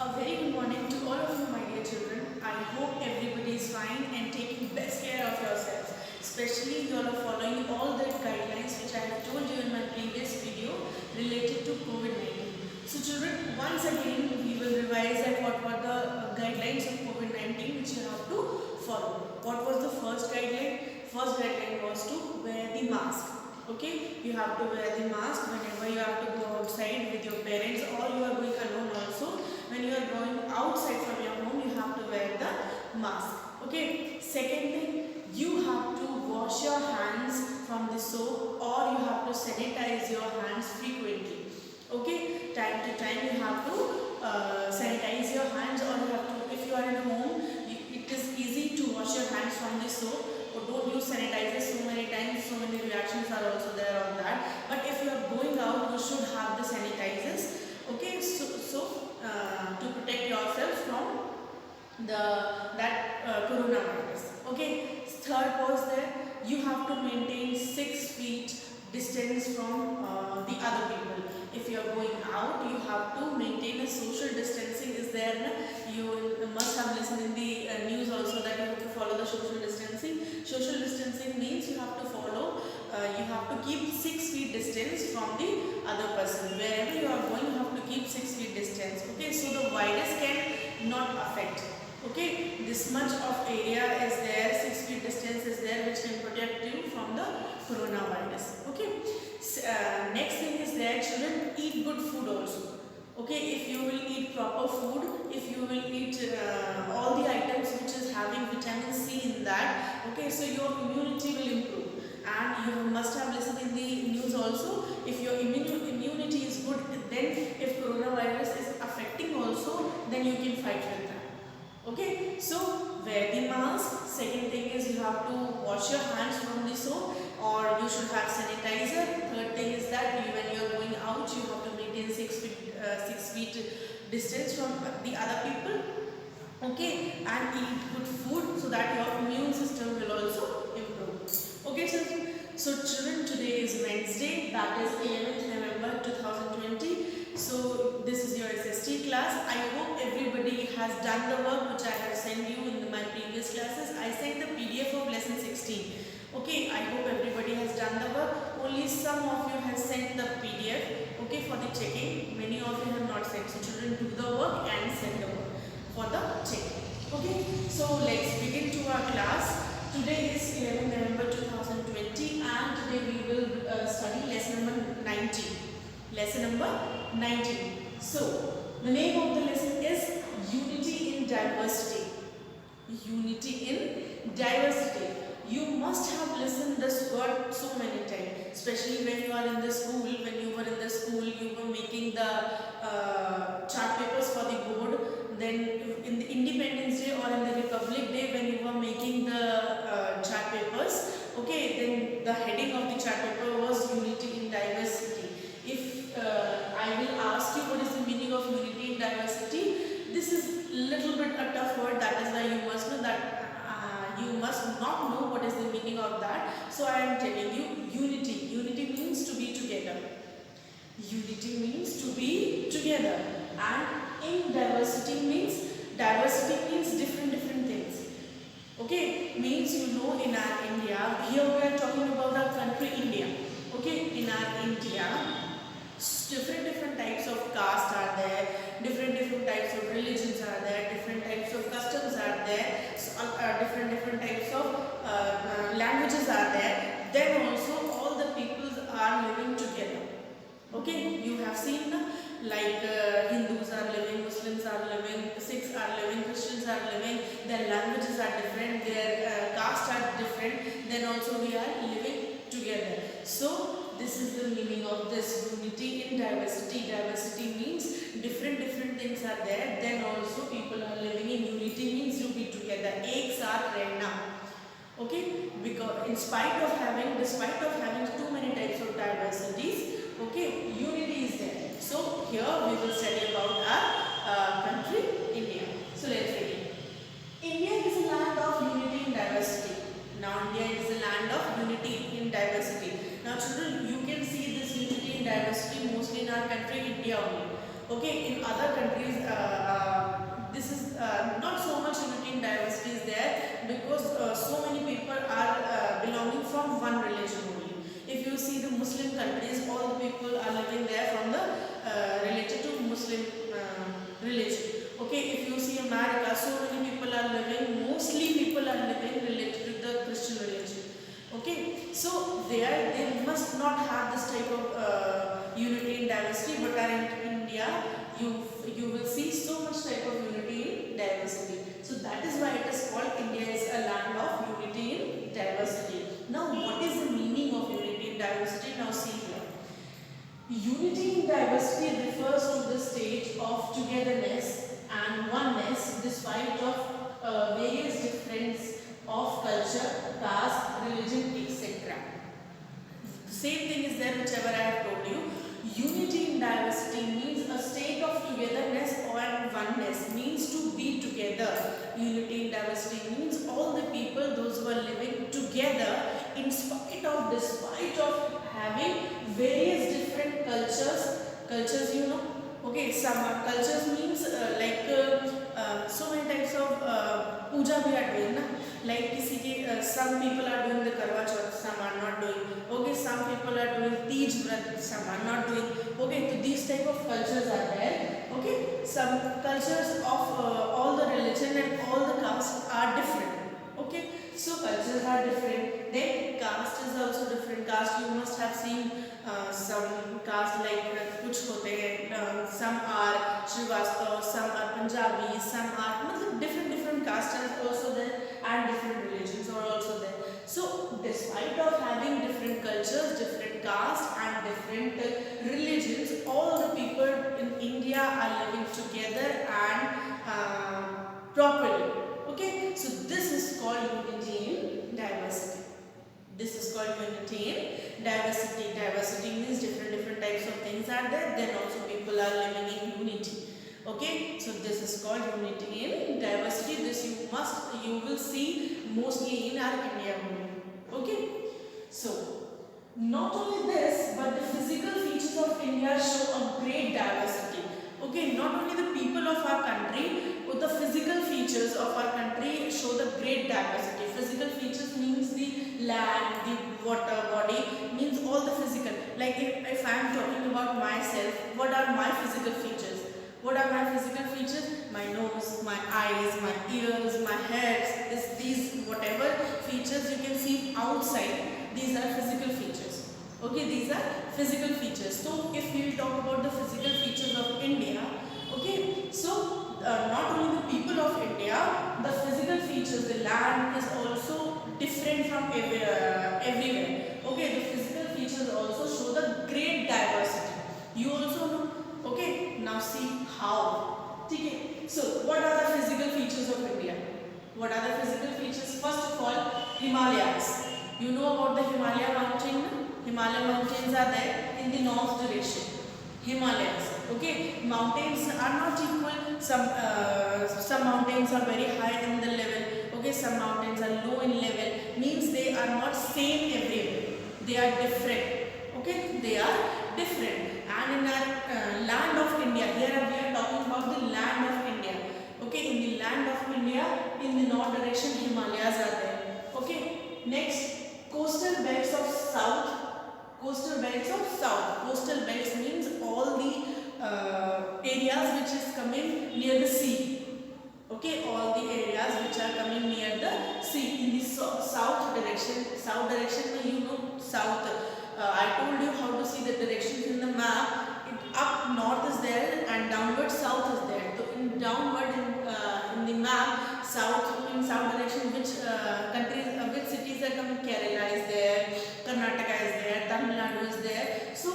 A very good morning to all of you, my dear children. I hope everybody is fine and taking best care of yourselves. Especially you all are following all the guidelines which I have told you in my previous video related to COVID-19. So children, once again we will revise at what were the guidelines of COVID-19 which you have to follow. What was the first guideline? First guideline was to wear the mask. Okay, you have to wear the mask whenever you have to go outside with your parents, or you are going alone also. When you are going outside from your home, you have to wear the mask. Okay, second thing, you have to wash your hands from the soap, or you have to sanitize your hands frequently. Okay, time to time you have to sanitize your hands, or you have to, if you are at home, it is easy to wash your hands from the soap. Or don't use sanitizer so many times, so many reactions are also there on that. But if you are going out, you should have the sanitizers. Okay, so to protect yourself from that coronavirus. Okay, third was that you have to maintain 6 feet distance from the other people. If you are going out, you have to maintain a social distancing is there. You must have listened in the news also that you have to follow the social distancing. Social distancing means you have to follow, you have to keep 6 feet distance from the other person. Wherever you are going, you have to keep 6 feet distance. Okay, so the virus can not affect. Okay, this much of area is there, 6 feet distance is there, which can protect you from the coronavirus. Okay, next thing is that children, eat good food also. Okay, if you will eat proper food, if you will eat all the items which is having vitamin C in that, okay, so your immunity will improve. And you must have listened in the news also, if your immunity is good, then if coronavirus is affecting also, then you can fight with that. Okay, so wear the mask. Second thing is you have to wash your hands from the soap, or you should have sanitizer. Third thing is that when you are going out, you have to maintain 6 feet distance from the other people. Okay, and eat good food so that your immune system will also improve. Okay, children. So children, today is Wednesday, that is 11th November 2020. So this is your SST class. I hope everybody has done the work which I have sent you in my previous classes. I sent the PDF of lesson 16. Okay, I hope everybody has done the work. Only some of you have sent the PDF, okay, for the checking. Many of you have not sent. So children, do the work and send the work for the checking. Okay, so let's begin to our class. Today is 11 November 2020 and today we will study lesson number 19. Lesson number 19. So, the name of the lesson is Unity in Diversity. Unity in Diversity. You must have listened this word so many times, especially when you are in the school. When you were in the school, you were making the chart papers for the board. Then in the Independence Day or in the Republic Day, when you were making the chart papers, okay, then the heading of the chart paper was Unity in Diversity. If I will ask you what is the meaning of unity in diversity, this is little bit a tough word. That is why you must know that you must not know what is the meaning of that. So I am telling you, unity. Unity means to be together. Unity means to be together, and in diversity means different things. Okay, means you know in our India, here we are talking about our country India. Okay, in our India, different types of caste are there, different types of religions are there, different types of customs are there, so, different types of languages are there. Then also all the peoples are living together. Okay, you have seen like Hindus are living, Muslims are living, Sikhs are living, Christians are living, their languages are different, their castes are different, then also we are living together. So this is the meaning of this unity in diversity. Diversity means different things are there, then also people are living in unity means you be together. Ek saath rehna. Okay, because despite of having too many types of diversities, okay, unity is there. So here we will study about our country India. So let's begin. India is a land of unity in diversity. Now India is a land of unity in diversity. Now children, you can see this unity in diversity mostly in our country India only. Okay, in other countries, this is not so much unity and diversity is there, because so many people are belonging from one religion only. If you see the Muslim countries, all the people are living there from the related to Muslim religion. Okay, if you see America, so many people are living, mostly people are living related to the Christian religion. Okay, so there they must not have this type of unity and diversity, but in India you will see so much type of unity and diversity. So that is why it is called India is a land of unity and diversity. Now what is the meaning of unity and diversity? Now see here. Unity in diversity refers to the state of togetherness and oneness despite of various difference of culture, caste, religion, etc. Same thing is there whichever I have told you. Unity in diversity means a state of togetherness or oneness, means to be together. Unity in diversity means all the people, those who are living together in spite of, despite of having various different cultures, you know. Okay, some cultures means so many types of puja we are doing na, like kisi ke some people are doing the Karwa Chauth, some are not doing. Okay, some people are doing Tej Vrat, some are not doing. Okay, so these type of cultures are there. Okay, some cultures of all the religion and all the castes are different. Okay, so cultures are different. Then caste is also different. Caste you must have seen some caste like kuch hote hain, some are Srivastav, some are Punjabi, some are different castes are also there, and different religions are also there. So despite of having different cultures, different castes and different religions, all the people in India are living together and properly. Okay, so this is called unity in diversity. This is called unity in diversity. Diversity means different types of things are there, then also people are living in unity. Okay, so this is called unity in diversity. This you will see mostly in our India only. Okay, so not only this, but the physical features of India show a great diversity. Okay, not only the people of our country, but the physical features of our country show the great diversity. Physical features means the land, the water body, means all the physical. Like if I am talking about myself, what are my physical features? What are my physical features? My nose, my eyes, my ears, my head, these whatever features you can see outside, these are physical features. Okay, these are physical features. So if we will talk about the physical features of India, okay, so not only the people of India, the physical features, the land is also different from everywhere. Okay, the physical features also show the great diversity. You also know. Okay, now see how. Okay, so what are the physical features of India? What are the physical features? First of all, Himalayas. You know about the Himalaya mountain? Himalaya mountains are there in the north direction. Himalayas. Okay, mountains are not equal. Some mountains are very high in the level. Okay, some mountains are low in level. Means they are not same everywhere. They are different. Okay, they are different. And in our land of India, here we are talking about the land of India. Okay, in the land of India, in the north direction, Himalayas are there. Okay, next, coastal belts of south. Coastal belts of south. Coastal belts means all the areas which is coming near the sea. Okay, all the areas which are coming near the sea. In the south direction, you know south. I told you how to see the directions in the map. Up north is there and downward south is there. So in downward in the map, in south direction, which countries, which cities are coming? Kerala is there, Karnataka is there, Tamil Nadu is there. So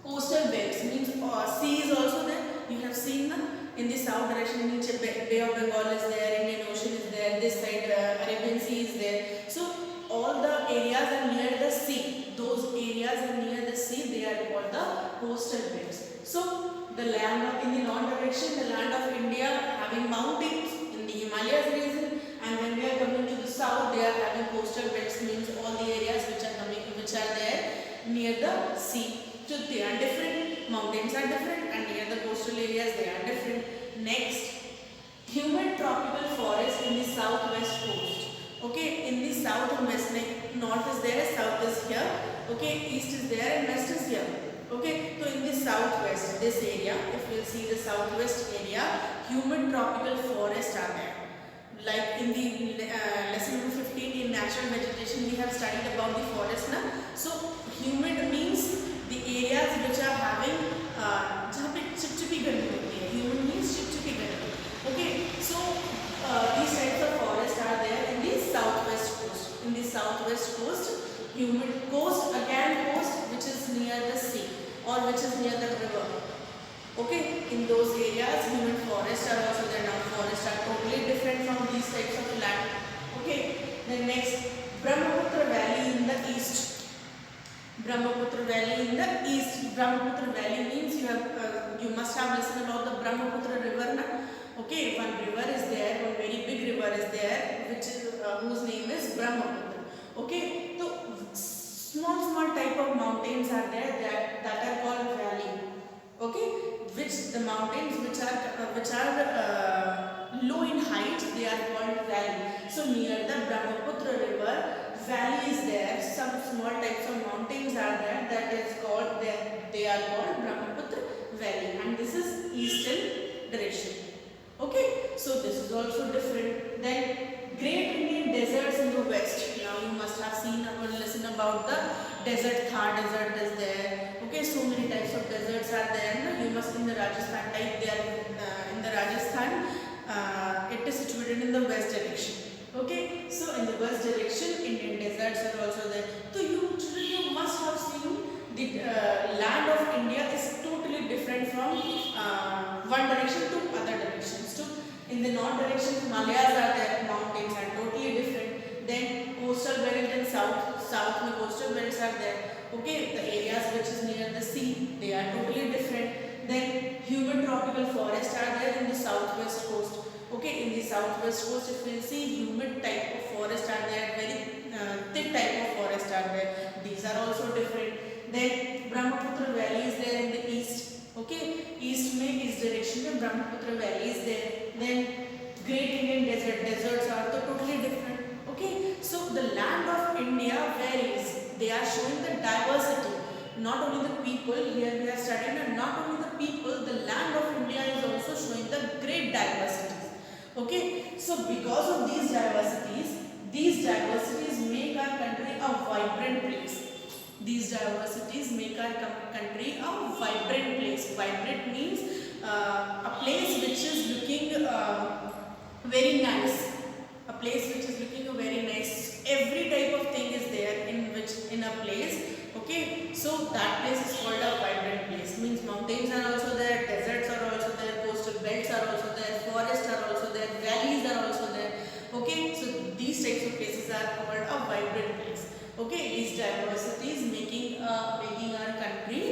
coastal belts means sea is also there. You have seen in the south direction, Bay of Bengal is there, Indian Ocean is there, this side Arabian Sea is there. So all the areas are near the sea. Those areas are near the sea, they are called the coastal belts. So the land in the north direction, the land of India having mountains in the Himalayas region, and when we are coming to the south, they are having coastal belts, means all the areas which are there near the sea. So they are different. mountains are different, and near the coastal areas they are different. Next, humid tropical forest in the southwest coast. Okay, in the south and west, like north is there, south is here. Okay, east is there and west is here. Okay, so in the southwest, this area, if you will see the southwest area, humid tropical forests are there. Like in the lesson number 15 in natural vegetation, we have studied about the forest now. So humid means the areas which are having जहाँ पे चिपचिपी गर्मी होती है. Humid means चिपचिपी गर्मी. Okay, so these types of forests are there in the southwest coast. In the southwest coast, humid coast, again coast which is near the sea or which is near the river. Okay, in those areas humid forests are also there. Now forests are totally different from these types of land. Okay, then next, Brahmaputra Valley in the east. Brahmaputra Valley in the east. Brahmaputra Valley means you must have listened about the Brahmaputra river na? Okay, one river is there, one very big river is there, which is whose name is Brahmaputra. Okay, so small type of mountains are there that are called valley. Okay, which the mountains which are low in height, they are called valley. So near the Brahmaputra river, valley is there. Some small types of mountains are there that is called they are called Brahmaputra Valley, and this is eastern direction. Okay, so this is also different. Then Great Indian deserts in the west. Now you must have seen or listened about the desert. Thar desert is there. Okay, so many types of deserts are there. You must in the Rajasthan type. They are in the Rajasthan. It is situated in the west direction. Okay, so in the west direction, Indian deserts are also there. So you must have seen the land of India is totally different from one direction to other directions. So in the north direction, Himalayas are there, mountains are totally different. Then coastal belt and south में coastal belts are there. Okay, the areas which is near the sea, they are totally different. Then humid tropical forests are there in the southwest coast. Okay, in the southwest coast, if you see humid type of forest are there, very thick type of forest are there. These are also different. Then Brahmaputra Valley is there in the east. Okay, east direction में Brahmaputra Valley is there. Then Great Indian deserts are totally different. Okay, so the land of India varies. They are showing the diversity. Not only the people, here we are studying, and not only the people, the land of India is also showing the great diversity. Okay, so because of these diversities make our country a vibrant place. These diversities make our country a vibrant place. Vibrant means a place which is looking very nice. A place which is looking very nice. Every type of thing is there in a place. Okay, so that place is called a vibrant place. Means mountains are also there, deserts are also there, coastal belts are also there, forests are also there, valleys are also there. Okay, so these types of places are called a vibrant place. Okay, these diversities making our country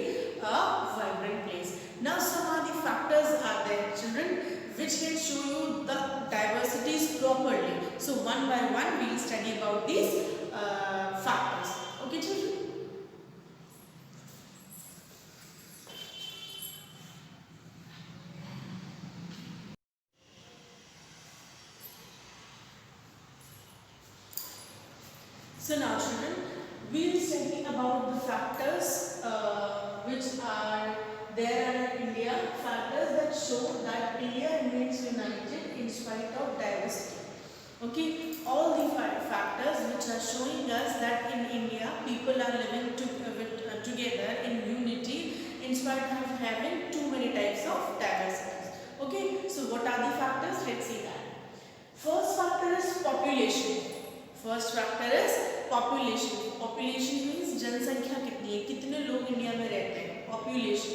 a vibrant place. Now some of the factors are there, children, which can show you the diversities properly. So one by one we will study about these factors. Okay, children. So now children, we will study about the factors which are there in India, factors that show that India remains united in spite of diversity. Okay, all the factors which are showing us that in India people are living together in unity in spite of having too many types of diversities. Okay, so what are the factors? Let's see that. First factor is population. First factor is population. Population means जनसंख्या कितनी है, कितने लोग India में रहते हैं. Population.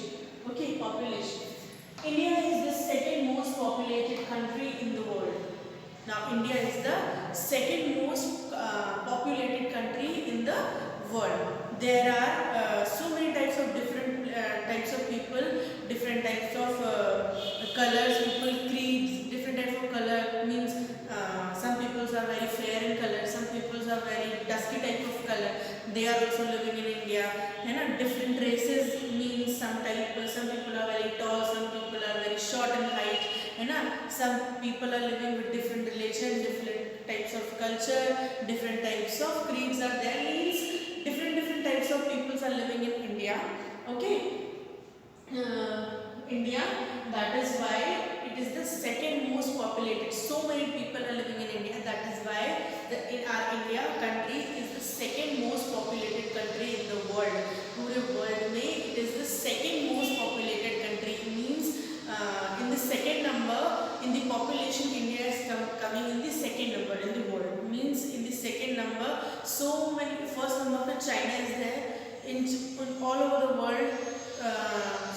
Okay, population. India is the second most populated country in the world. Now India is the second most populated country in the world. There are so many types of different types of people, different types of colors, people, creeds, different types of color. Means some people are very fair in color, some people are very dusky type of color. They are also living in India. है ना, different races means some people are very tall, some people are very short in height, है ना. Some people are living with different religion, different types of culture, different types of creeds are there. Means different types of peoples are living in India. Okay. India, that is why it is the second most populated. So many people are living in India. That is why our India country is the second most populated country in the world. पूरे world में it is the second most populated country. It means in the second number in the population, India is coming in the second number in the world. Means in the second number, so many. First number for China is there. In all over the world.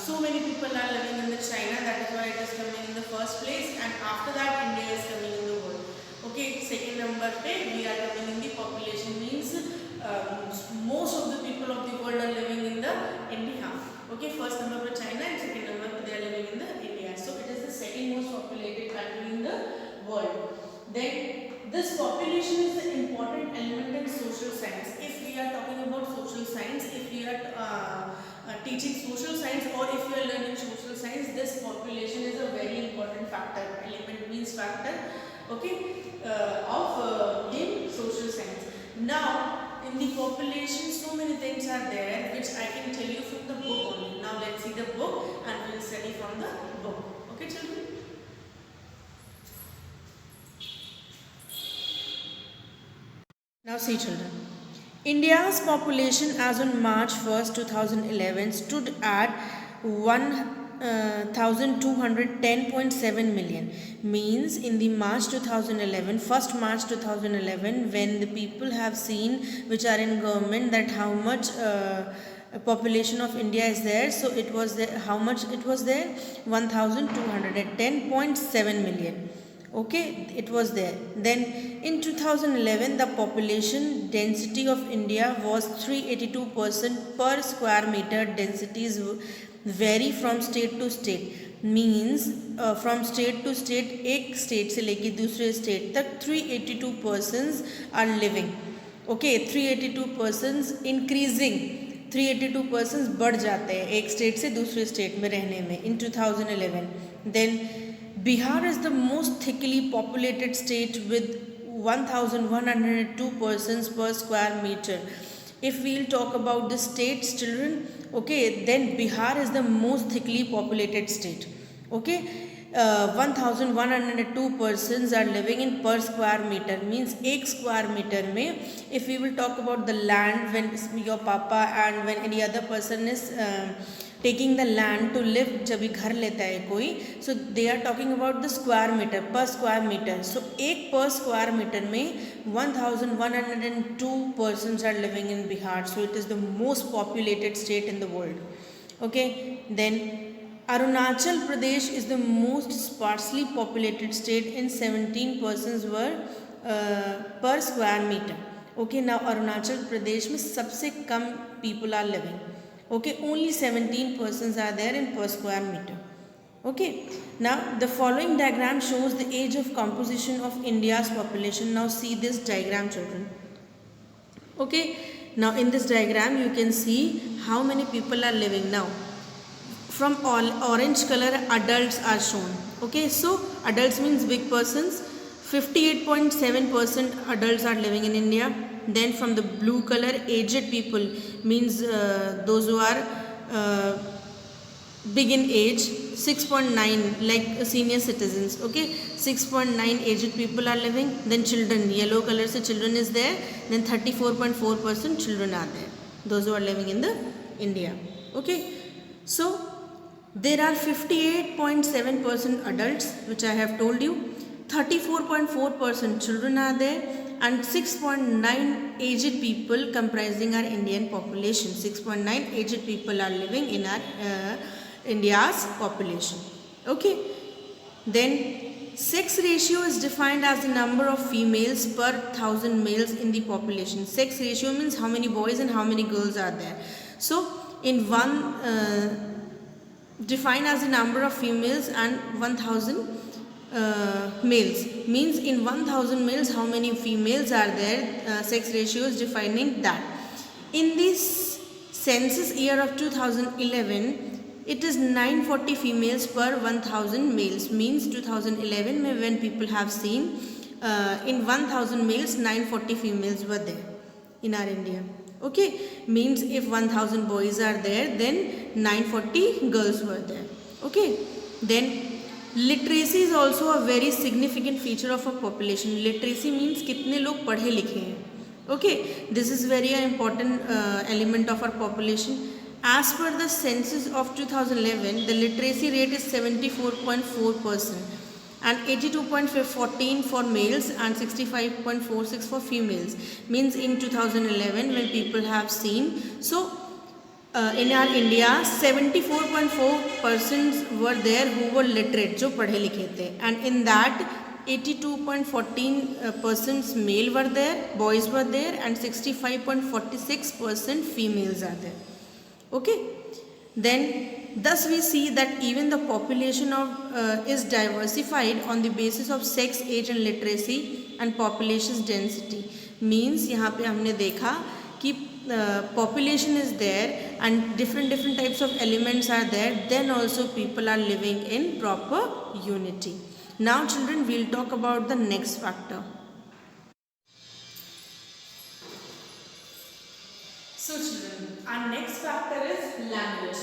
So many people are living in the China, that is why it is coming in the first place, and after that India is coming in the world. Okay, second number pe we are coming in the population. Means most of the people of the world are living in the India. Okay, first number for China and second number they are living in the India. So it is the second most populated country in the world. Then this population is the important element in social science. If we are talking about social science, if we are teaching social science, or if you are learning social science, this population is a very important factor. Element means factor, okay, of in social science. Now in the population, so many things are there which I can tell you from the book only. Now let's see the book and we will study from the book. Okay, children. Now see, children. India's population as on March 1st, 2011 stood at 1,210.7 million. Means in the March 2011, 1st March 2011, when the people have seen which are in government that how much population of India is there. So it was there, how much it was there? 1,210.7 million. Okay, it was there. Then in 2011, the population density of India was 382% per square meter. Densities vary from state to state. Means from state to state, एक state से लेके दूसरे state तक 382 persons are living. Okay, 382 persons increasing. 382 persons बढ़ जाते हैं एक state से दूसरे state में रहने में in 2011. Then Bihar is the most thickly populated state with 1,102 persons per square meter. If we'll talk about the states, children, okay, then Bihar is the most thickly populated state. Okay, 1,102 persons are living in per square meter. Means एक square meter में, if we will talk about the land, when your papa and when any other person is taking the land to live, जब भी घर लेता है कोई, so they are talking about the square meter, per square meter. So एक per square meter में 1,102 persons are living in Bihar. So it is the most populated state in the world. Okay, then Arunachal Pradesh is the most sparsely populated state in 17 persons were per square meter. Okay, now Arunachal Pradesh में सबसे कम people are living. Okay, only 17 persons are there in per square meter. Okay, now the following diagram shows the age of composition of India's population. Now see this diagram, children. Okay, now in this diagram you can see how many people are living now. From all orange color, adults are shown. Okay, so adults means big persons. 58.7% adults are living in India. Then from the blue color, aged people means those who are big in age. 6.9 like senior citizens. Okay, 6.9 aged people are living. Then children, yellow color se children is there. Then 34.4% children are there, those who are living in the India. Okay, so there are 58.7% adults, which I have told you. 34.4% children are there, and 6.9 aged people comprising our Indian population. 6.9 aged people are living in our India's population. Okay, then sex ratio is defined as the number of females per 1,000 males in the population. Sex ratio means how many boys and how many girls are there. So in one defined as the number of females and 1,000 males, means in 1,000 males how many females are there. Sex ratio is defining that. In this census year of 2011, it is 940 females per 1000 males. Means 2011 mein when people have seen in 1000 males 940 females were there in our India. Okay, means if 1000 boys are there, then 940 girls were there. Okay, then literacy is also a very significant feature of a population. Literacy means कितने लोग पढ़े लिखे हैं. Okay, this is very important element of our population. As per the census of 2011, the literacy rate is 74.4% and 82.14 for males and 65.46 for females. Means in 2011 when people have seen, so in our India 74.4% were there who were literate, जो पढ़े लिखे थे, and in that 82.14% male were there, boys were there, and 65.46% females are there. Okay, then thus we see that even the population of is diversified on the basis of sex, age and literacy and population density. Means यहाँ पे हमने देखा कि population is there and different types of elements are there, then also people are living in proper unity. Now children, we'll talk about the next factor. So children, our next factor is language.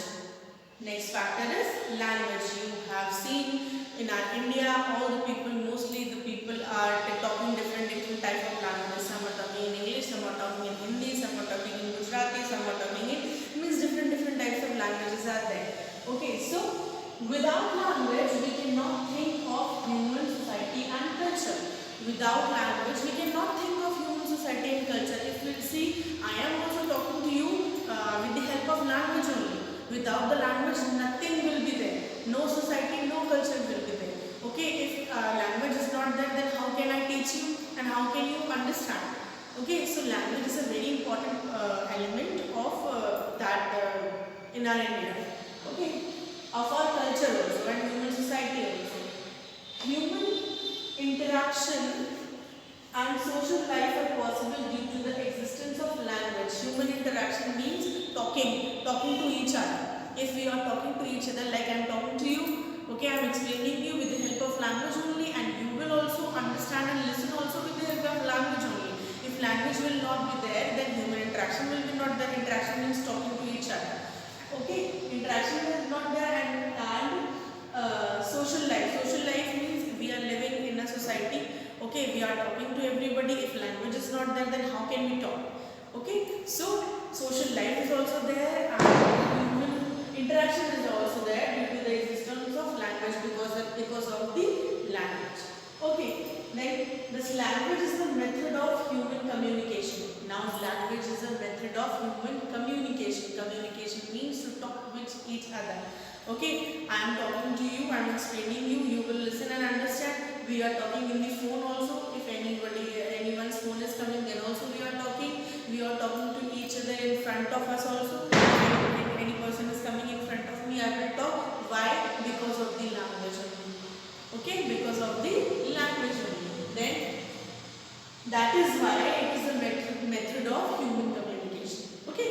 Next factor is language. You have seen in our India, all the people, mostly the people are talking different types of languages. Some are talking in English, some are talking in Hindi, some are talking in Gujarati, some are talking in, means different types of languages are there. Okay, so without language, we cannot think of human society and culture. Without language, we cannot think of human society and culture. If we see, I am also talking to you with the help of language only. Without the language, nothing will be there. No society, no culture will be there. Okay, if language is not there, then how can I teach you and how can you understand? Okay, so language is a very important element of that in our India. Okay, of our culture also and human society also. Human interaction and social life are possible due to the existence of language. Human interaction means talking to each other. If we are talking to each other, like I am talking to you, okay, I am explaining to you with the help of language only, and you will also understand and listen also with the help of language only. If language will not be there, then human interaction will be not there. Interaction means talking to each other. Okay, interaction is not there, and social life. Social life means we are living in a society. Okay, we are talking to everybody. If language is not there, then how can we talk? Okay, so social life is also there and human interaction is also there due to the existence of language because of the language. Okay, then this language is the method of human communication. Now language is a method of human communication. Communication means to talk with each other. Okay, I am talking to you, I am explaining you, you will listen and understand. We are talking in the phone also. If anyone's phone is coming, then also we are talking. We are talking to each other in front of us also. If any person is coming in front of me, I will talk. Why? Because of the language only. Okay, because of the language only. Then that is why it is a method of human communication. Okay,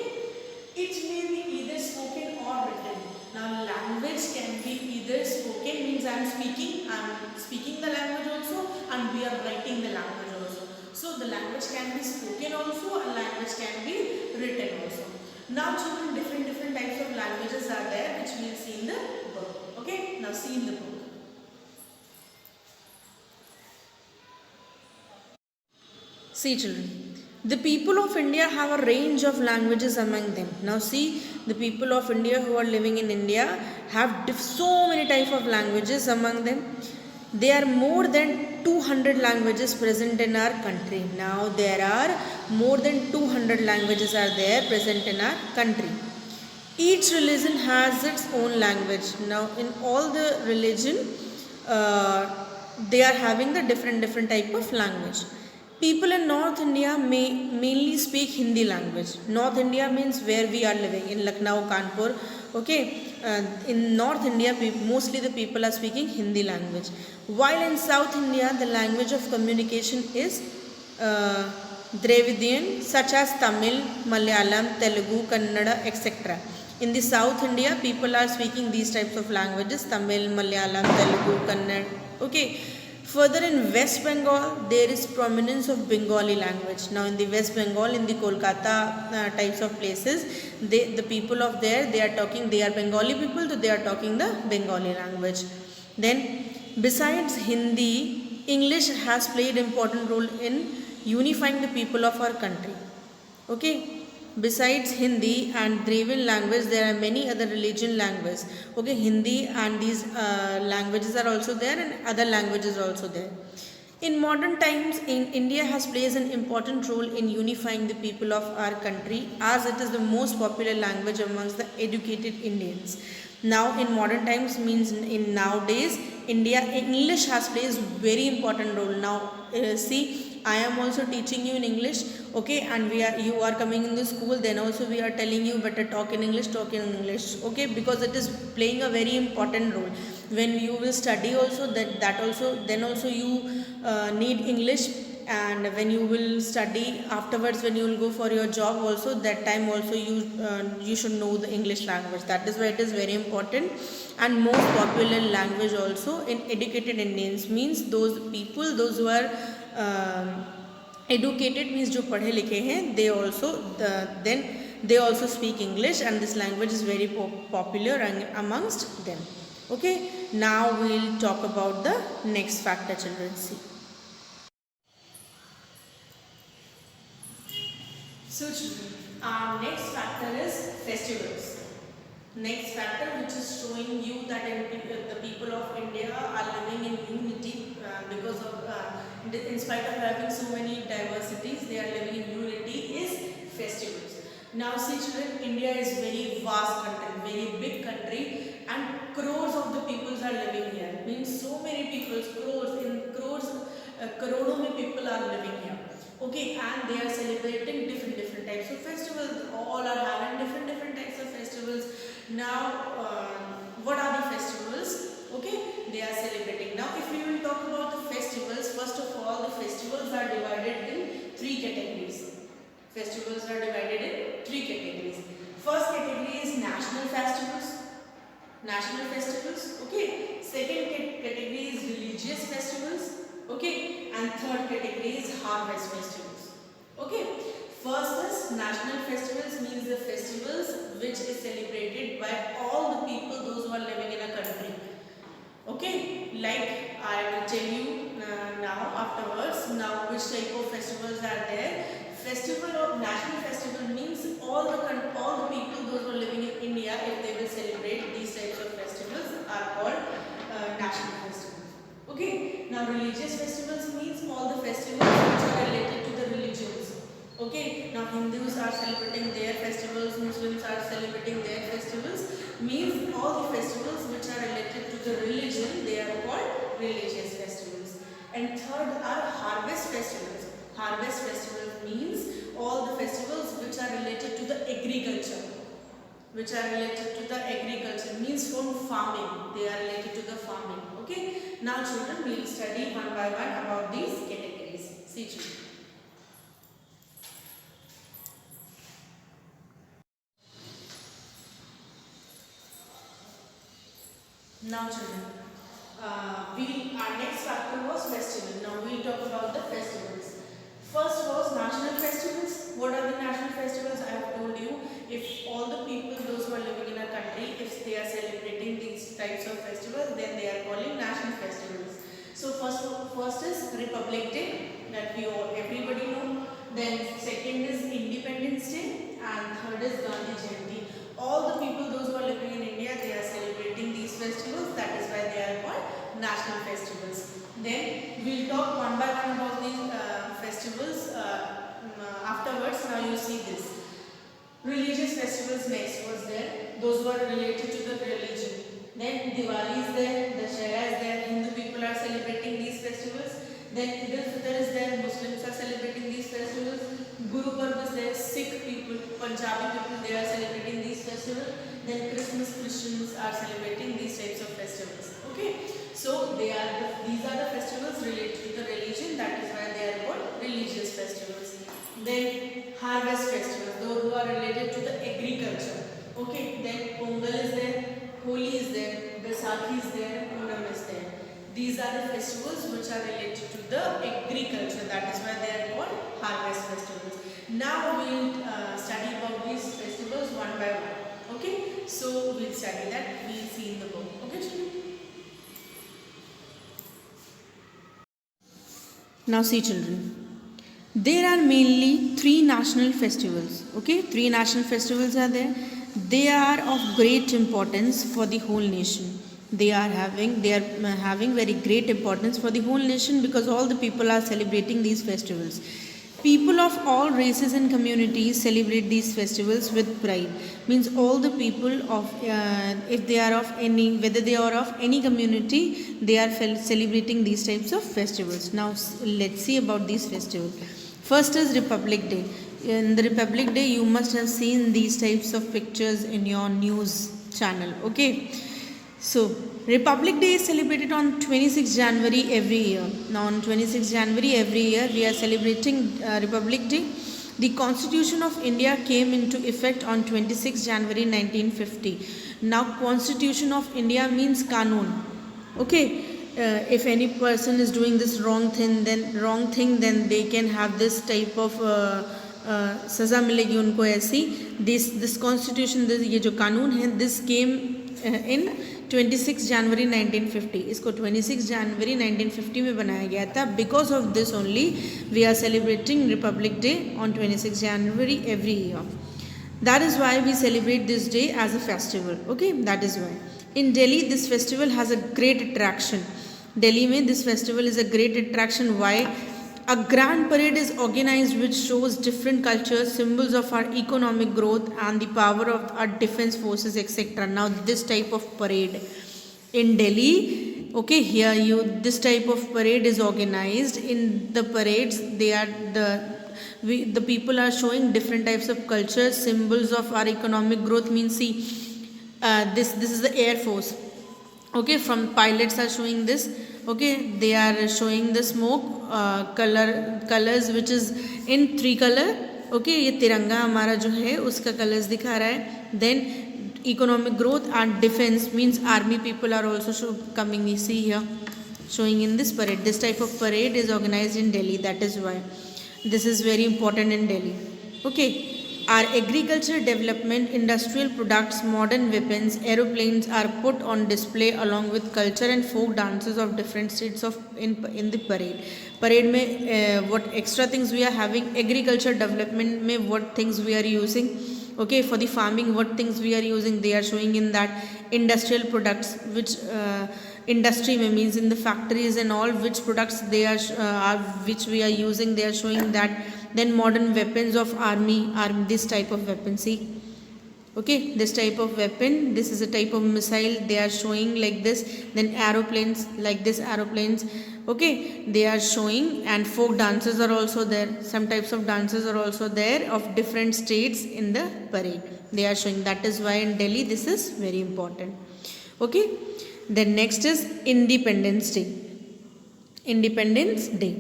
it may be either spoken or written. Now language can be either spoken, means I am speaking the language also, and we are writing the language also. So the language can be spoken also, and language can be written also. Now children, different types of languages are there which we will see in the book. Okay, now see in the book. See children, the people of India have a range of languages among them. Now see, the people of India who are living in India have so many types of languages among them. There are more than 200 languages present in our country. Now there are more than 200 languages are there present in our country. Each religion has its own language. Now in all the religion, they are having the different type of language. People in North India mainly speak Hindi language. North India means where we are living, in Lucknow, Kanpur. Okay, in North India, mostly the people are speaking Hindi language. While in South India, the language of communication is Dravidian, such as Tamil, Malayalam, Telugu, Kannada, etc. In the South India, people are speaking these types of languages: Tamil, Malayalam, Telugu, Kannada. Okay. Further, in West Bengal, there is prominence of Bengali language. Now, in the West Bengal, in the Kolkata types of places, the people of there, they are Bengali people, so they are talking the Bengali language. Then, besides Hindi, English has played important role in unifying the people of our country. Okay. Besides Hindi and Dravidian language, there are many other religion languages. Okay, Hindi and these languages are also there, and other languages are also there. In modern times, India has played an important role in unifying the people of our country, as it is the most popular language amongst the educated Indians. Now, in modern times means in nowadays, English has played a very important role. Now, see, I am also teaching you in English, okay, and you are coming in the school, then also we are telling you better talk in English, okay, because it is playing a very important role. When you will study also, then also you need English, and when you will study afterwards, when you will go for your job also, that time also you should know the English language. That is why it is very important and most popular language also in educated Indians, means those who are educated, means जो पढ़े लिखे हैं, they also speak English, and this language is very popular amongst them. Okay, now we will talk about the next factor, children. See. So children, our next factor is festivals. Next factor which is showing you that the people of India are living in unity because of in spite of having so many diversities, they are living in unity is festivals. Now see children, India is very vast country, very big country, and crores of the peoples are living here. Means so many people, crores mein people are living here. Okay, and they are celebrating different types of festivals. All are having different types of festivals. Now, what are the festivals? Okay, they are celebrating. Now, if we will talk about the festivals, first of all, the festivals are divided in three categories. Festivals are divided in three categories. First category is national festivals. Okay. Second category is religious festivals. Okay, and third category is harvest festivals. Okay, first is national festivals, means the festivals which is celebrated by all the people, those who are living in a country. Okay, like I will tell you now afterwards, now which type of festivals are there. National festival means all the people, those who are living in India, if they will celebrate these types of festivals, are called national festivals. Okay, now religious festivals means all the festivals which are related to the religions. Okay, now Hindus are celebrating their festivals, Muslims are celebrating their festivals, means all the festivals which are related to the religion, they are called religious festivals. And third are harvest festivals. Harvest festivals means all the festivals which are related to the agriculture. Means from farming, they are related to the farming. Okay, now children, we will study one by one about these categories. See children. Now children, our next factor was festival. Now we will talk about the festivals. First was national festivals. What are the national festivals? I have told you, if all the people, those who are living in a country, if they are celebrating these types of festivals, then they are calling national festivals. So first is Republic Day, that everybody know. Then second is Independence Day, and third is Gandhi Jayanti. All the people, those who are living in India, they are celebrating these festivals. That is why they are called national festivals. Then we will talk one by one about these festivals afterwards. Now you see this. Religious festivals next was there. Those who are related to the religion. Then Diwali is there, Dussehra is there. Hindu people are celebrating these festivals. Then Eid al-Fitr is there. Muslims are celebrating these festivals. Guru Parv is there. Sikh people, Punjabi people, they are celebrating these festivals. Then Christians are celebrating these types of festivals. Okay. So these are the festivals related to the religion. That is why they are called religious festivals. Then harvest festivals, those who are related to the agriculture. Okay, then Pongal is there, Holi is there, Baisakhi is there, Onam is there. These are the festivals which are related to the agriculture. That is why they are called harvest festivals. Now we will study about these festivals one by one. Okay, so we'll study that. We'll see in the book. Okay, children? Now see children. There are mainly three national festivals. Okay, three national festivals are there. They are of great importance for the whole nation. They are having very great importance for the whole nation because all the people are celebrating these festivals. People of all races and communities celebrate these festivals with pride. Means all the people of if they are of any, whether they are of any community, they are celebrating these types of festivals. Now let's see about these festivals. First is Republic Day. In the Republic Day, you must have seen these types of pictures in your news channel. Okay. So, Republic Day is celebrated on 26 January every year. Now, on 26 January every year, we are celebrating Republic Day. The Constitution of India came into effect on 26 January 1950. Now, Constitution of India means Kanun. Okay. If any person is doing this wrong thing, then they can have this type of सज़ा मिलेगी उनको ऐसी. This constitution, ये जो कानून है, this came in 26 January 1950. इसको 26 January 1950 में बनाया गया था. Because of this only we are celebrating Republic Day on 26 January every year. That is why we celebrate this day as a festival. Okay, that is why. In Delhi, this festival has a great attraction. Delhi में this festival is a great attraction. Why? A grand parade is organized which shows different cultures, symbols of our economic growth and the power of our defense forces, etc. Now this type of parade in Delhi, okay, here this type of parade is organized. In the parades, they are the people are showing different types of cultures, symbols of our economic growth. Means see, this is the Air Force. Okay, from pilots are showing this. Okay, they are showing the smoke colors which is in 3 color. Okay, ये तिरंगा हमारा जो है उसका colors दिखा रहा है. Then economic growth and defense means army people are also coming. We see here showing in this parade. This type of parade is organized in Delhi. That is why this is very important in Delhi. Okay. Our agriculture development, industrial products, modern weapons, aeroplanes are put on display along with culture and folk dances of different states in the parade. Parade में what extra things we are having, agriculture development में what things we are using. Okay, for the farming what things we are using, they are showing in that. Industrial products, which industry में means in the factories and all, which products they are which we are using, they are showing that. Then modern weapons of army, this type of weapon, see. Okay, this type of weapon, this is a type of missile, they are showing like this. Then aeroplanes, like this aeroplanes. Okay, they are showing, and folk dances are also there. Some types of dances are also there of different states in the parade. They are showing. That is why in Delhi this is very important. Okay, then next is Independence Day. Independence Day.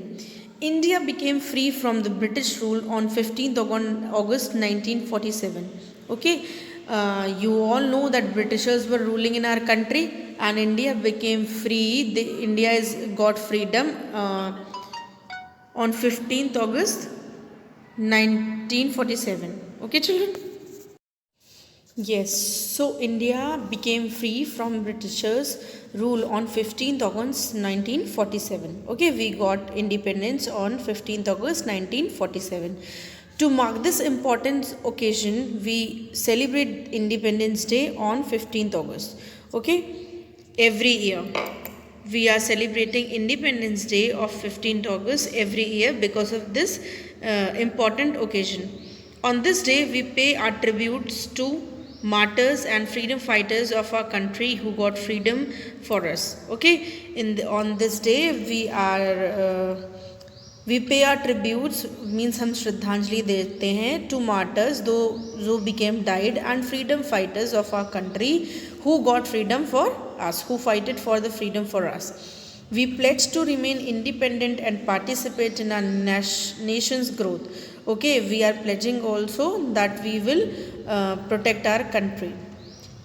India became free from the British rule on 15th August 1947. Okay, you all know that Britishers were ruling in our country and India became free. India got freedom on 15th August 1947. Okay, children? Yes, so India became free from Britishers rule on 15th August 1947. Okay, we got independence on 15th August 1947. To mark this important occasion, we celebrate Independence Day on 15th August. Okay, every year we are celebrating Independence Day of 15th August every year because of this important occasion. On this day, we pay our tributes to martyrs and freedom fighters of our country who got freedom for us. Okay, on this day we pay our tributes, means हम श्रद्धांजलि देते हैं to martyrs who became died and freedom fighters of our country who got freedom for us, who fighted for the freedom for us. We pledge to remain independent and participate in our nation's growth. Okay, we are pledging also that we will protect our country.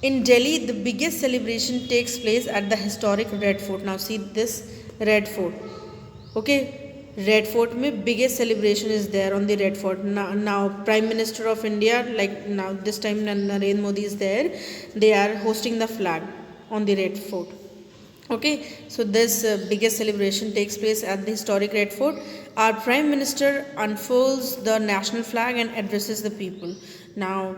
In Delhi, the biggest celebration takes place at the historic Red Fort. Now see this Red Fort. Okay, Red Fort mein biggest celebration is there on the Red Fort. Now Prime Minister of India, like now this time Narendra Modi is there, they are hosting the flag on the Red Fort. Okay, so this biggest celebration takes place at the historic Red Fort. Our Prime Minister unfolds the national flag and addresses the people. Now,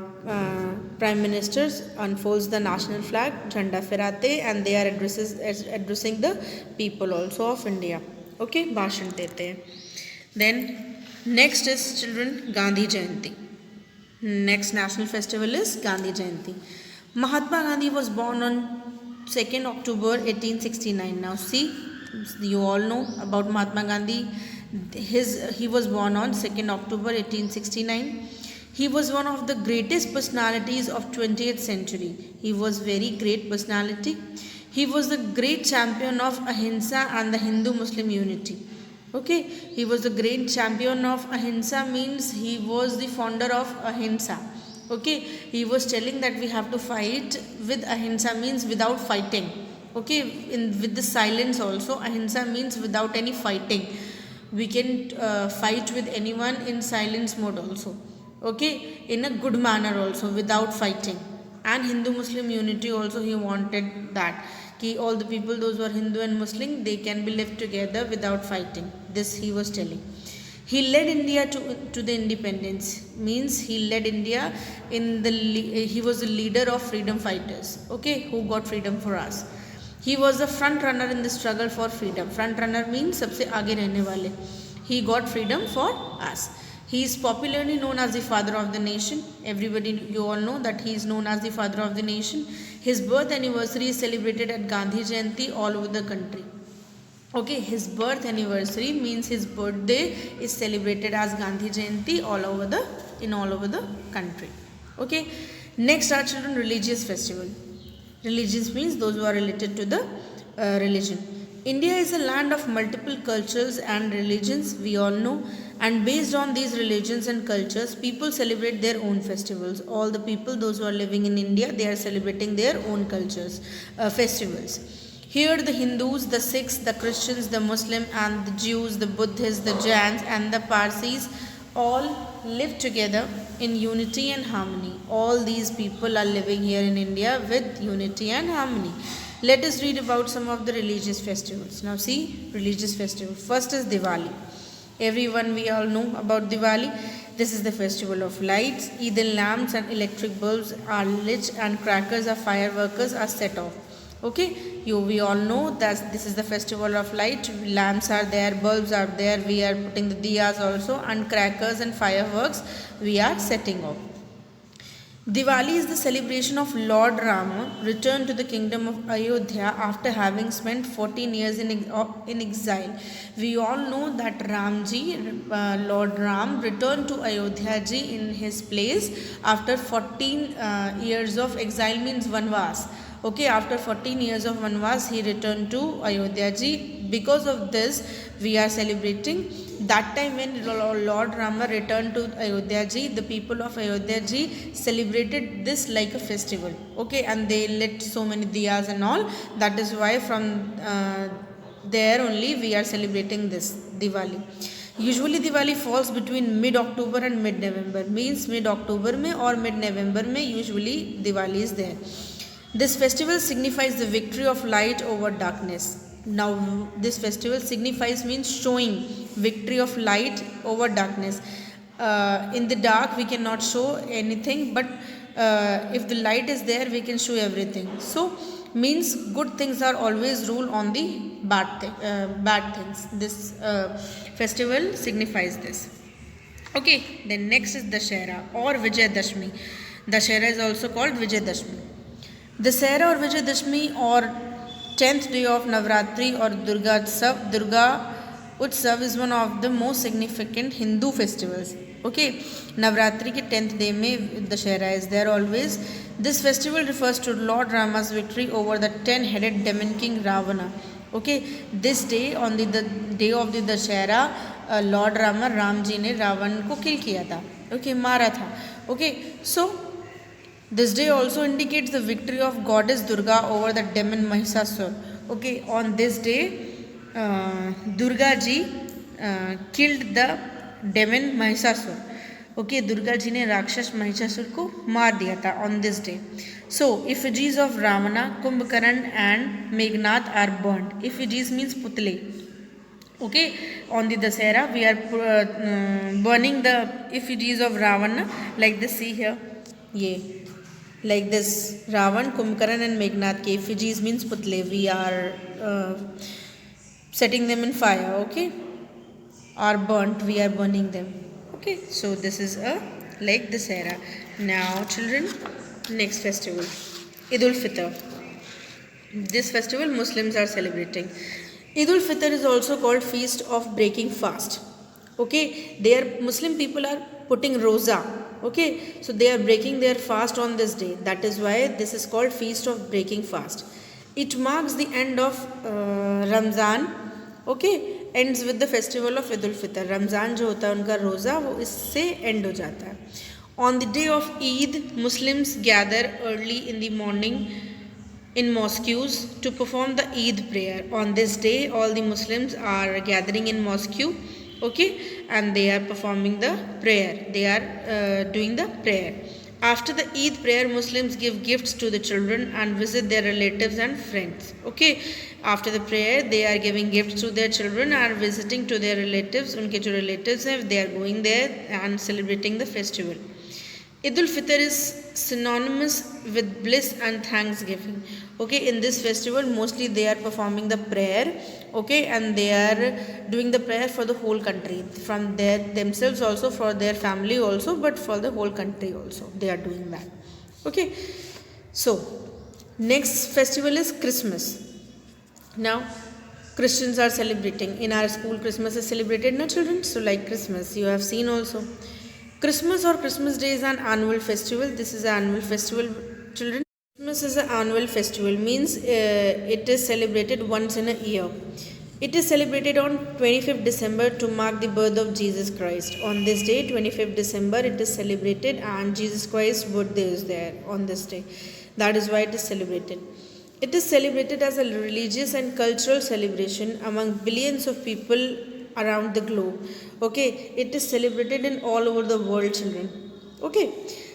Prime Minister unfolds the national flag, Jhanda Ferate, and they are addressing the people also of India. Okay, Bhashan dete hain. Then, next is children Gandhi Jayanti. Next national festival is Gandhi Jayanti. Mahatma Gandhi was born on 2nd October 1869. Now see, you all know about Mahatma Gandhi. He was born on 2nd October 1869. He was one of the greatest personalities of 20th century. He was very great personality. He was the great champion of Ahimsa and the Hindu-Muslim unity. Okay, he was the great champion of Ahimsa, means he was the founder of Ahimsa. Okay, he was telling that we have to fight with Ahimsa, means without fighting. Okay, with the silence also. Ahimsa means without any fighting. We can fight with anyone in silence mode also. Okay, in a good manner also, without fighting. And Hindu-Muslim unity also, he wanted that. Ki all the people, those who are Hindu and Muslim, they can be left together without fighting. This he was telling. He led India to the independence, means he led India he was the leader of freedom fighters, okay, who got freedom for us. He was the front runner in the struggle for freedom. Front runner means sabse aage rehne wale. He got freedom for us. He is popularly known as the father of the nation. Everybody, you all know that he is known as the father of the nation. His birth anniversary is celebrated at Gandhi Jayanti all over the country. Okay, his birth anniversary means his birthday is celebrated as Gandhi Jayanti all over the country. Okay, next are children religious festival. Religious means those who are related to the religion. India is a land of multiple cultures and religions, we all know, and based on these religions and cultures, people celebrate their own festivals. All the people, those who are living in India, they are celebrating their own cultures, festivals. Here the Hindus, the Sikhs, the Christians, the Muslim and the Jews, the Buddhists, the Jains and the Parsis all live together in unity and harmony. All these people are living here in India with unity and harmony. Let us read about some of the religious festivals. Now see, religious festival. First is Diwali. Everyone, we all know about Diwali. This is the festival of lights. Either lamps and electric bulbs are lit and crackers or fireworks are set off. Okay, we all know that this is the festival of light. Lamps are there, bulbs are there, we are putting the diyas also, and crackers and fireworks we are setting off. Diwali is the celebration of Lord Rama returned to the kingdom of Ayodhya after having spent 14 years in exile. We all know that Ramji, Lord Ram returned to Ayodhya ji in his place after 14 years of exile, means Vanvas. Okay, after 14 years of Vanvas, he returned to Ayodhya ji. Because of this, we are celebrating that time when Lord Rama returned to Ayodhya ji. The people of Ayodhya ji celebrated this like a festival. Okay, and they lit so many diyas and all. That is why from there only we are celebrating this Diwali. Usually Diwali falls between mid-October and mid-November. Means mid-October mein or mid-November mein usually Diwali is there. This festival signifies the victory of light over darkness. Now this festival signifies means showing victory of light over darkness. In the dark we cannot show anything, but if the light is there we can show everything. So means good things are always rule on the bad things. This festival signifies this. Okay, then next is Dussehra or Vijayadashmi. Dussehra is also called Vijayadashmi. Dussehra or Vijayadashmi or 10th day of Navratri or Durga Utsav is one of the most significant Hindu festivals. Okay, Navratri ke 10th day mein Dussehra is there always. This festival refers to Lord Rama's victory over the 10-headed demon king Ravana. Okay, this day on the day of the Dashera, Lord Rama, Ram ji ने रावण को किल किया था. Okay, मारा था. Okay, so this day also indicates the victory of goddess Durga over the demon Mahishasur. Okay, on this day, Durga ji killed the demon Mahishasur. Okay, Durga ji ने राक्षस महिषासुर को मार दिया था on this day. So, effigies of Ravana, Kumbhakaran and Meghnad are burnt. Effigies means putle. Okay, on the Dasera we are burning the effigies of Ravana like this. See here, yeah, like this. Ravan, Kumbhakaran and Meghnad ke effigies means putle. We are setting them in fire. Okay, are burnt. We are burning them. Okay, so this is a like Dasera. Now, children, next festival, Eid ul Fitr. This festival Muslims are celebrating. Eid ul Fitr is also called Feast of Breaking Fast. Okay, Muslim people are putting roza. Okay, so they are breaking their fast on this day. That is why this is called Feast of Breaking Fast. It marks the end of Ramzan. Okay, ends with the festival of Eid ul Fitr. Ramzan जो होता है उनका रोज़ा वो इससे end हो जाता है. On the day of Eid, Muslims gather early in the morning in mosques to perform the Eid prayer. On this day, all the Muslims are gathering in mosque, okay, and they are performing the prayer. They are doing the prayer. After the Eid prayer, Muslims give gifts to the children and visit their relatives and friends. Okay, after the prayer, they are giving gifts to their children and visiting to their relatives. उनके जो relatives हैं, they are going there and celebrating the festival. Eid ul Fitr is synonymous with bliss and thanksgiving. Okay, in this festival, mostly they are performing the prayer. Okay, and they are doing the prayer for the whole country, from themselves also, for their family also, but for the whole country also. They are doing that. Okay, so next festival is Christmas. Now, Christians are celebrating. In our school, Christmas is celebrated, no children? So like Christmas, you have seen also. Christmas or Christmas Day is an annual festival. This is an annual festival, children. Christmas is an annual festival, means it is celebrated once in a year. It is celebrated on 25th December to mark the birth of Jesus Christ. On this day, 25th December, it is celebrated, and Jesus Christ's birthday is there on this day. That is why it is celebrated. It is celebrated as a religious and cultural celebration among billions of people around the globe. Okay, it is celebrated in all over the world, children. Okay,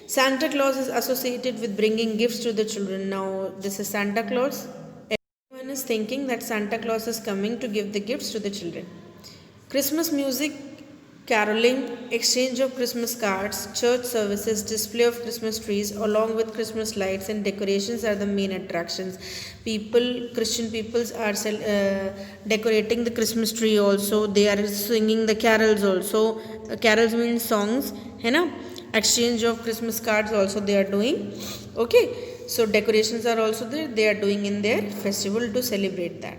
Santa Claus is associated with bringing gifts to the children. Now, this is Santa Claus. Everyone is thinking that Santa Claus is coming to give the gifts to the children. Christmas music, caroling, exchange of Christmas cards, church services, display of Christmas trees along with Christmas lights and decorations are the main attractions. Christian peoples are decorating the Christmas tree also. They are singing the carols also. Carols mean songs, है ना? Exchange of Christmas cards also they are doing. Okay, so decorations are also there. They are doing in their festival to celebrate that.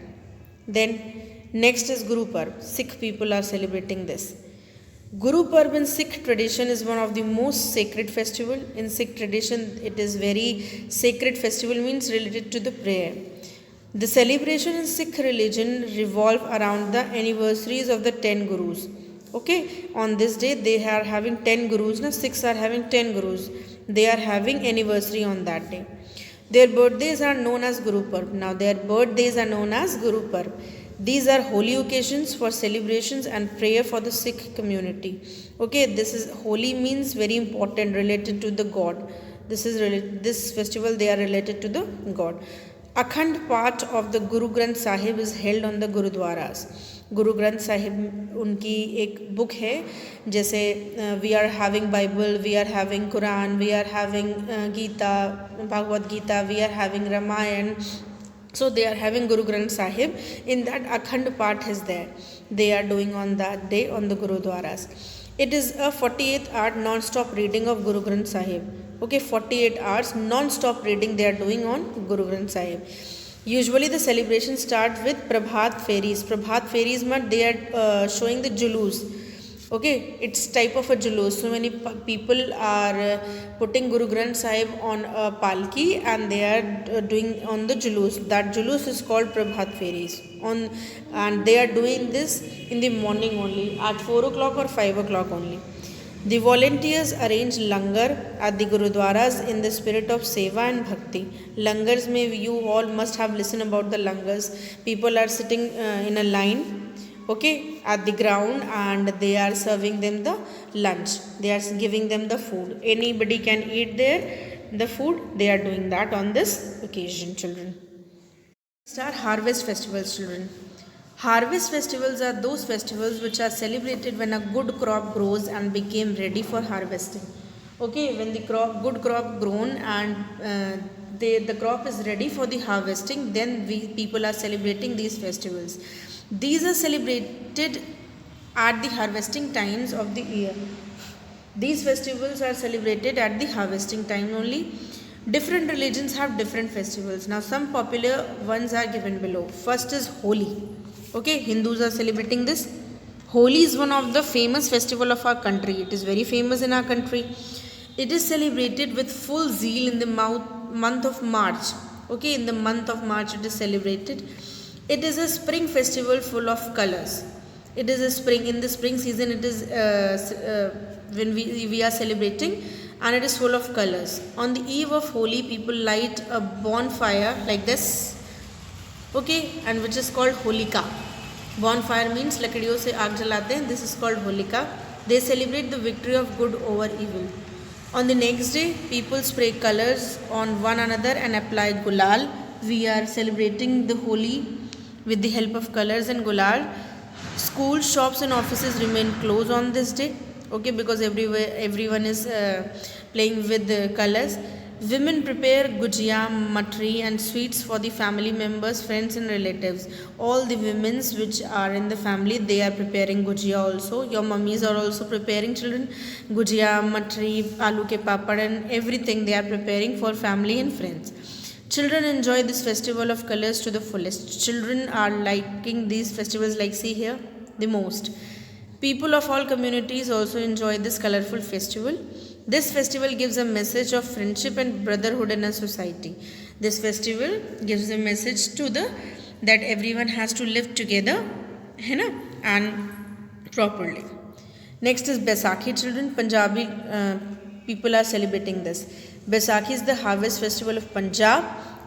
Then next is Guru Parv. Sikh people are celebrating this. Guru Parv in Sikh tradition is one of the most sacred festival. In Sikh tradition, it is very sacred festival, means related to the prayer. The celebration in Sikh religion revolve around the anniversaries of the 10 Gurus. Okay, on this day they are having 10 Gurus. Now Sikhs are having 10 Gurus. They are having anniversary on that day. Their birthdays are known as Guru Parv. Now their birthdays are known as Guru Parv. These are holy occasions for celebrations and prayer for the Sikh community. Okay, this is holy, means very important, related to the God. This festival they are related to the God. Akhand part of the Guru Granth Sahib is held on the Gurudwaras. Guru Granth Sahib उनकी एक book है, जैसे we are having Bible, we are having Quran, we are having Gita, Bhagavad Gita, we are having Ramayana. So they are having Guru Granth Sahib. In that, Akhand part is there. They are doing on that day on the Gurudwaras. It is a 48-hour non-stop reading of Guru Granth Sahib. Okay, 48 hours non-stop reading they are doing on Guru Granth Sahib. Usually the celebration starts with Prabhat Fairies. Prabhat Fairies meant they are showing the Julus. Okay, it's type of a julus. So many people are putting Guru Granth Sahib on a palki and they are doing on the julus. That julus is called Prabhat Feris on, and they are doing this in the morning only at 4 o'clock or 5 o'clock only. The volunteers arrange langar at the gurudwaras in the spirit of seva and bhakti. Langars, may you all must have listened about the langars. People are sitting in a line, okay, at the ground, and they are serving them the lunch. They are giving them the food. Anybody can eat there the food. They are doing that on this occasion, children. Start harvest festivals, children. Harvest festivals are those festivals which are celebrated when a good crop grows and became ready for harvesting. Okay, when the good crop grown and the crop is ready for the harvesting, then people are celebrating these festivals. These are celebrated at the harvesting times of the year. These festivals are celebrated at the harvesting time only. Different religions have different festivals. Now some popular ones are given below. First is Holi. Okay, Hindus are celebrating this. Holi is one of the famous festival of our country. It is very famous in our country. It is celebrated with full zeal in the month of March. Okay, in the month of March it is celebrated. It is a spring festival full of colors. It is a spring, in the spring season it is when we are celebrating, and it is full of colors. On the eve of Holi, people light a bonfire like this, okay, and which is called Holika. Bonfire means लकड़ियों से आग जलाते हैं. This is called Holika. They celebrate the victory of good over evil. On the next day, people spray colors on one another and apply gulal. We are celebrating the Holi with the help of colors and gulal. Schools, shops and offices remain closed on this day, okay, because everyone is playing with the colors. Women prepare gujia, matri and sweets for the family members, friends and relatives. All the women which are in the family, they are preparing gujia also. Your mummies are also preparing, children, gujia, matri, aloo ke papad and everything they are preparing for family and friends. Children enjoy this festival of colors to the fullest. Children are liking these festivals, like see here, the most. People of all communities also enjoy this colorful festival. This festival gives a message of friendship and brotherhood in a society. This festival gives a message to that everyone has to live together, है ना, and properly. Next is Baisakhi, children. Punjabi people are celebrating this. Baisakhi is the harvest festival of Punjab.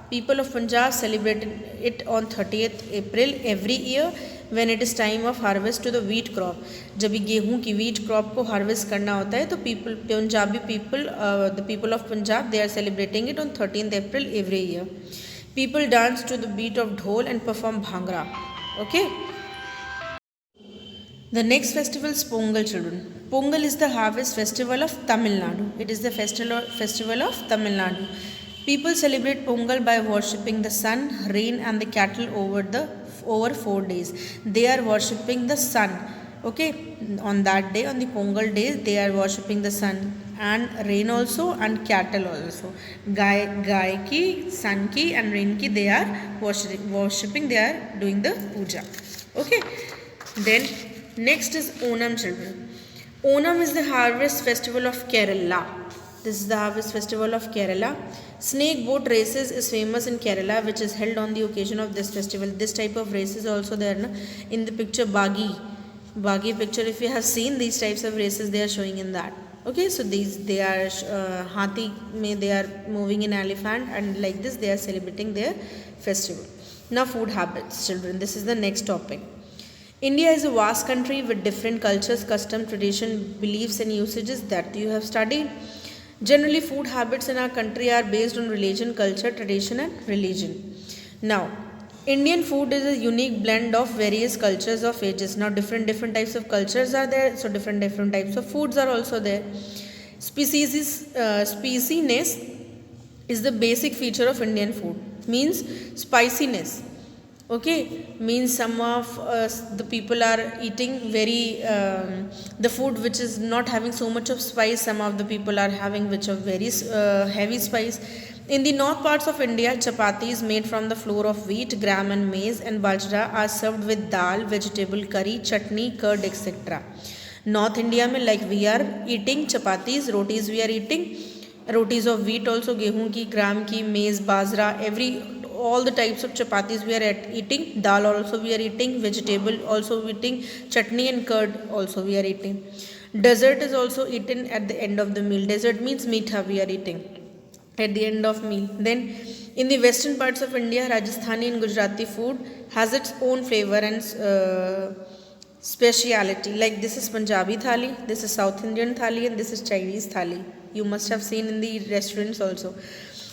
People of Punjab celebrate it on 30th April every year when it is time of harvest to the wheat crop. जब गेहूं की wheat crop को harvest करना होता है तो Punjabi people, the people of Punjab, they are celebrating it on 13th April every year. People dance to the beat of dhol and perform bhangra. Okay. The next festival is Pongal, children. Pongal is the harvest festival of Tamil Nadu. It is the festival of Tamil Nadu. People celebrate Pongal by worshipping the sun, rain and the cattle over 4 days. They are worshipping the sun. Okay, on that day, on the Pongal day, they are worshipping the sun and rain also and cattle also. Gai ki, sun ki and rain ki, they are worshipping, they are doing the puja. Okay, then next is Onam, children. Onam is the harvest festival of Kerala. This is the harvest festival of Kerala. Snake boat races is famous in Kerala, which is held on the occasion of this festival. This type of race is also there in the picture Bagi picture. If you have seen these types of races, they are showing in that. Okay, so they are Hathi, they are moving in elephant, and like this they are celebrating their festival. Now food habits, children. This is the next topic. India is a vast country with different cultures, customs, tradition, beliefs and usages that you have studied. Generally, food habits in our country are based on religion, culture, tradition and religion. Now, Indian food is a unique blend of various cultures of ages. Now, different types of cultures are there, so different types of foods are also there. Spiciness is the basic feature of Indian food. Means spiciness. Okay, means some of the people are eating very the food which is not having so much of spice. Some of the people are having which of very heavy spice. In the north parts of India, chapatis made from the flour of wheat, gram and maize and bajra are served with dal, vegetable curry, chutney, curd, etc. North India में like we are eating chapatis, rotis we are eating, rotis of wheat also, गेहूं की, ग्राम की, maize, bajra, all the types of chapatis we are eating. Dal also we are eating, vegetable also eating, chutney and curd also we are eating. Dessert is also eaten at the end of the meal. Dessert means meetha we are eating at the end of meal. Then in the western parts of India, Rajasthani and Gujarati food has its own flavor and speciality. Like this is Punjabi thali, this is South Indian thali, and this is Chinese thali. You must have seen in the restaurants also.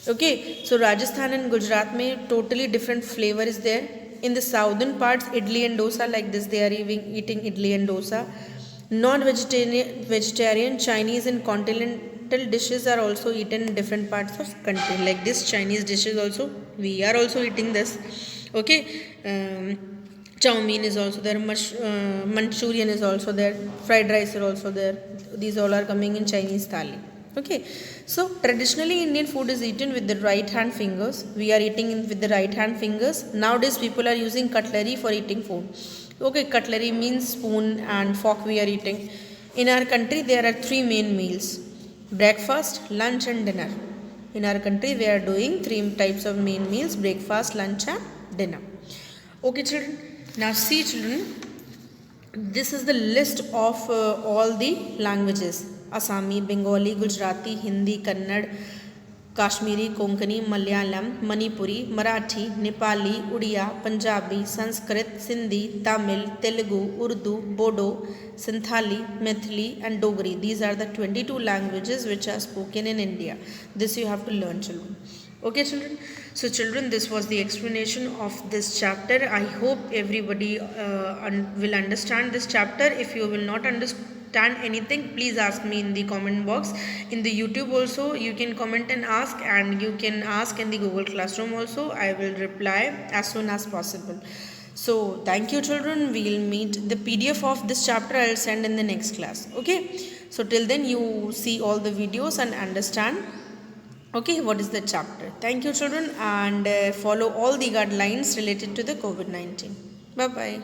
Okay, so Rajasthan and Gujarat mein totally different flavor is there. In the southern parts, idli and dosa, like this they are eating idli and dosa. Non-vegetarian Chinese and continental dishes are also eaten in different parts of country. Like this Chinese dishes also, we are also eating this. Okay, chow mein is also there, Manchurian is also there, fried rice are also there. These all are coming in Chinese thali. Okay, so traditionally Indian food is eaten with the right hand fingers. We are eating with the right hand fingers. Nowadays people are using cutlery for eating food. Okay, cutlery means spoon and fork we are eating. In our country there are three main meals: breakfast, lunch and dinner. In our country we are doing three types of main meals: breakfast, lunch and dinner. Okay children, now see children, this is the list of all the languages: Assami, Bengali, Gujarati, Hindi, Kannada, Kashmiri, Konkani, Malayalam, Manipuri, Marathi, Nepali, Udiya, Punjabi, Sanskrit, Sindhi, Tamil, Telugu, Urdu, Bodo, Santhali, Maithili and Dogri. These are the 22 languages which are spoken in India. This you have to learn children. Okay children, so children, this was the explanation of this chapter. I hope everybody will understand this chapter. If you will not understand anything, please ask me in the comment box. In the YouTube also you can comment and ask, and you can ask in the Google Classroom also. I will reply as soon as possible. So thank you children, we will meet. The PDF of this chapter I will send in the next class. Okay, so till then you see all the videos and understand what is the chapter. Thank you children, and follow all the guidelines related to the COVID-19. Bye bye.